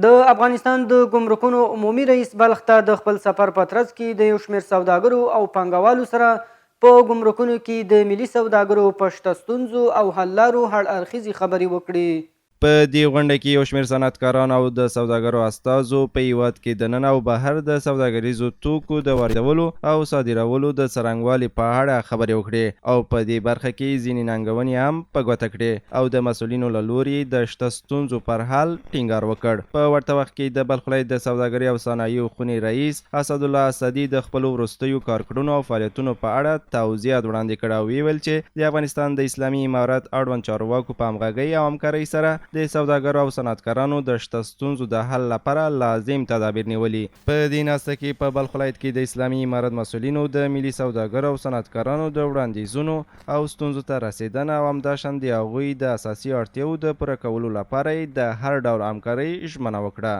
د افغانستان د ګمرکونو عمومي رئیس بلخ ته د خپل سفر په ترڅ کې د یو شمېر سوداګرو او پانګوالو سره په ګمرکونو کې د ملي سوداګرو په شته ستونزو او حل لارو هر اړخیزې خبرې وکړې. په دې غونډه کې یو شمېر صنعتکاران او د سوداګرو استازو په هیواد کې د ننه او بهر د سوداګریزو توکو د واردولو او صادرولو د څرنګوالي په اړه خبرې وکړې او په دې برخه کې ځینې ننګونې هم په ګوته کړې او د مسؤلینو له لوري د شته ستونزو پر حل ټینګار وکړ. په ورته وخت کې د بلخ ولایت د سوداګرۍ او صنایعو خونې رئیس اسدالله اسدي د خپلو وروستیو کارکړنو او فعالیتونو په اړه توضیحات وړاندې کړه او ویل چې د افغانستان د اسلامي امارت اړوند چارواکو په همغږۍ او همکارۍ سره د سوداګرو او صنعتکارانو د شته ستونزو د حل لپاره لازم تدابیر نیولي. په دې ناسته کې په بلخ ولایت کې د اسلامي امارت مسؤلینو د ملي سوداګرو او صنعتکارانو د وړاندیزونو او ستونزو ته رسیدنه او همداشان د هغوی د اساسي اړتیاوو د پوره کولو لپاره د هر ډول همکارۍ ژمنه وکړه.